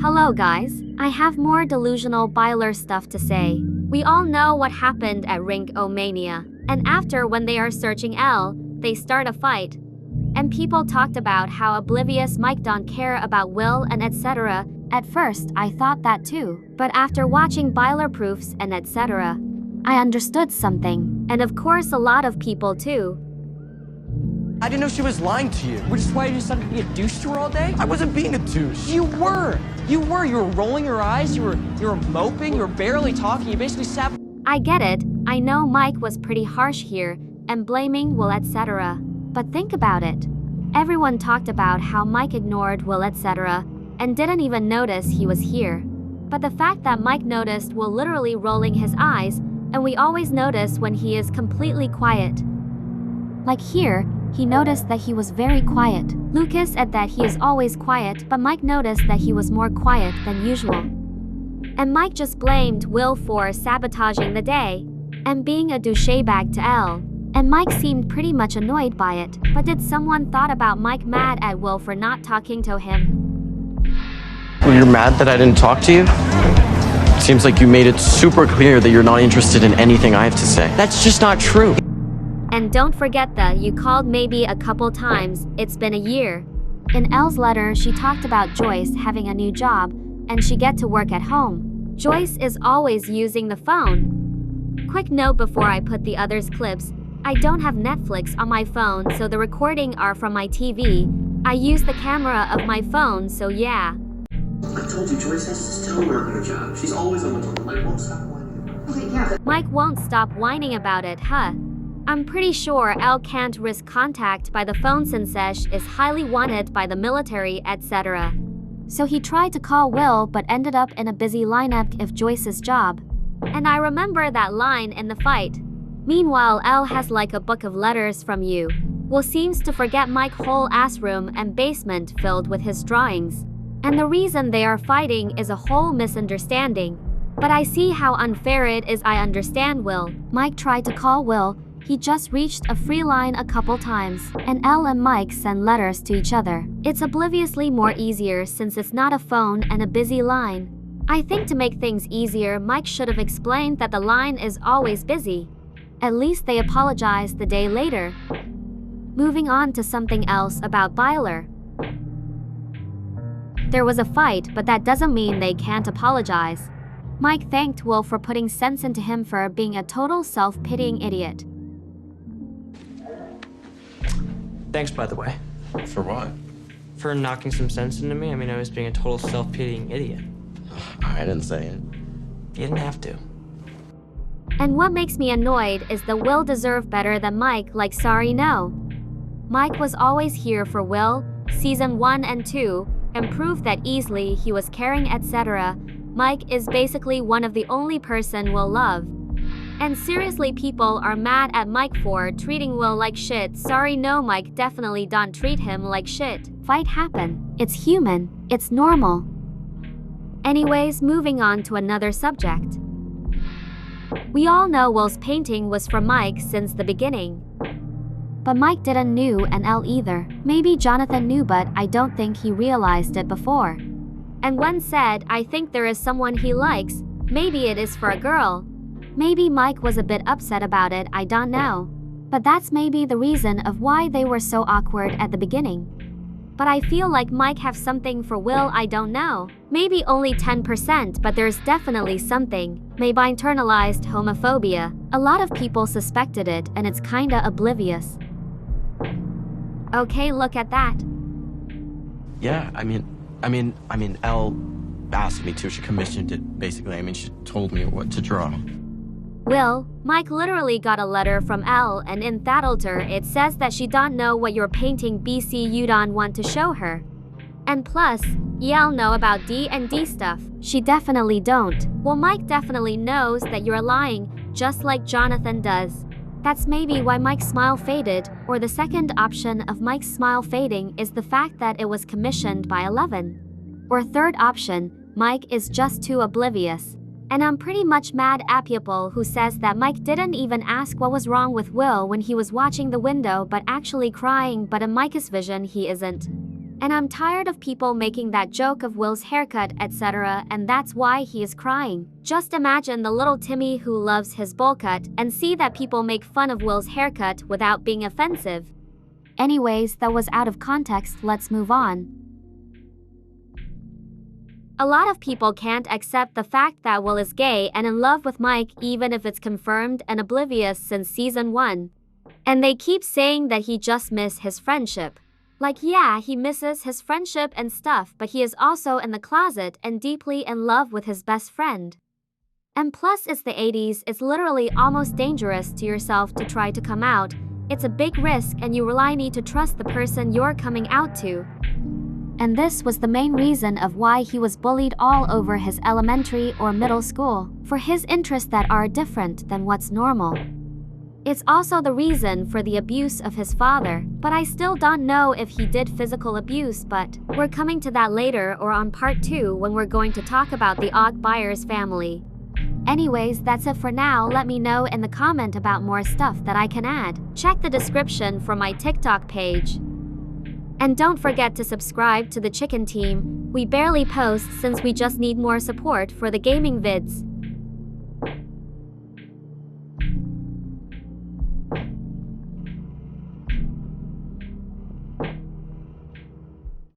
Hello guys, I have more delusional byler stuff to say. We all know what happened at Ring-O-Mania, and after when they are searching L, they start a fight. And people talked about how oblivious Mike don't care about Will and etc. At first I thought that too, but after watching byler proofs and etc. I understood something, and of course a lot of people too. I didn't know she was lying to you. Which is why you decided to be a douche to her all day? I wasn't being a douche. You were. You were rolling your eyes. You were moping. You were barely talking. You basically sat. I get it. I know Mike was pretty harsh here and blaming Will etc. But think about it. Everyone talked about how Mike ignored Will etc. and didn't even notice he was here. But the fact that Mike noticed Will literally rolling his eyes, and we always notice when he is completely quiet. Like here, he noticed that he was very quiet. Lucas said that he is always quiet, but Mike noticed that he was more quiet than usual. And Mike just blamed Will for sabotaging the day and being a douchebag to L. And Mike seemed pretty much annoyed by it. But did someone thought about Mike mad at Will for not talking to him? Well, you're mad that I didn't talk to you? Seems like you made it super clear that you're not interested in anything I have to say. That's just not true. And don't forget that you called maybe a couple times, it's been a year. In Elle's letter, she talked about Joyce having a new job, and she get to work at home. Joyce is always using the phone. Quick note before I put the others clips, I don't have Netflix on my phone, so the recording are from my TV. I use the camera of my phone, so yeah. I told you, Joyce has to tell her about your job. She's always on the phone. Mike won't stop whining. Okay, yeah. Mike won't stop whining about it, huh? I'm pretty sure Elle can't risk contact by the phone since Sesh is highly wanted by the military, etc. So he tried to call Will but ended up in a busy lineup of Joyce's job. And I remember that line in the fight. Meanwhile, Elle has like a book of letters from you. Will seems to forget Mike's whole ass room and basement filled with his drawings. And the reason they are fighting is a whole misunderstanding. But I see how unfair it is. I understand Will. Mike tried to call Will. He just reached a free line a couple times, and Elle and Mike send letters to each other. It's obliviously more easier since it's not a phone and a busy line. I think to make things easier, Mike should have explained that the line is always busy. At least they apologized the day later. Moving on to something else about byler. There was a fight, but that doesn't mean they can't apologize. Mike thanked Will for putting sense into him for being a total self-pitying idiot. Thanks, by the way. For what? For knocking some sense into me. I mean, I was being a total self-pitying idiot. I didn't say it. You didn't have to. And what makes me annoyed is that Will deserved better than Mike, like sorry no. Mike was always here for Will, season 1 and 2, and proved that easily he was caring etc. Mike is basically one of the only person Will love. And seriously, people are mad at Mike for treating Will like shit. Sorry no, Mike definitely don't treat him like shit. Fight happen. It's human. It's normal. Anyways, moving on to another subject. We all know Will's painting was from Mike since the beginning. But Mike didn't knew and Elle either. Maybe Jonathan knew, but I don't think he realized it before. And when said, I think there is someone he likes, maybe it is for a girl. Maybe Mike was a bit upset about it, I don't know. But that's maybe the reason of why they were so awkward at the beginning. But I feel like Mike have something for Will, I don't know. Maybe only 10%, but there's definitely something. Maybe internalized homophobia. A lot of people suspected it, and it's kinda oblivious. Okay, look at that. Yeah, I mean, Elle asked me to. She commissioned it, basically. I mean, she told me what to draw. Will, Mike literally got a letter from Elle, and in that letter it says that she don't know what you're painting BC you don't want to show her. And plus, y'all know about D&D stuff. She definitely don't. Well, Mike definitely knows that you're lying, just like Jonathan does. That's maybe why Mike's smile faded, or the second option of Mike's smile fading is the fact that it was commissioned by 11. Or third option, Mike is just too oblivious. And I'm pretty much mad at people who says that Mike didn't even ask what was wrong with Will when he was watching the window but actually crying, but in Mike's vision he isn't. And I'm tired of people making that joke of Will's haircut, etc., and that's why he is crying. Just imagine the little Timmy who loves his bowl cut and see that people make fun of Will's haircut without being offensive. Anyways, that was out of context, let's move on. A lot of people can't accept the fact that Will is gay and in love with Mike even if it's confirmed and oblivious since season 1. And they keep saying that he just misses his friendship. Like, yeah, he misses his friendship and stuff, but he is also in the closet and deeply in love with his best friend. And plus, it's the 80s, it's literally almost dangerous to yourself to try to come out. It's a big risk and you really need to trust the person you're coming out to. And this was the main reason of why he was bullied all over his elementary or middle school, for his interests that are different than what's normal. It's also the reason for the abuse of his father, but I still don't know if he did physical abuse, but we're coming to that later or on part 2 when we're going to talk about the Byler's family. Anyways, that's it for now. Let me know in the comment about more stuff that I can add. Check the description for my TikTok page. And don't forget to subscribe to the Chicken Team. We barely post since we just need more support for the gaming vids.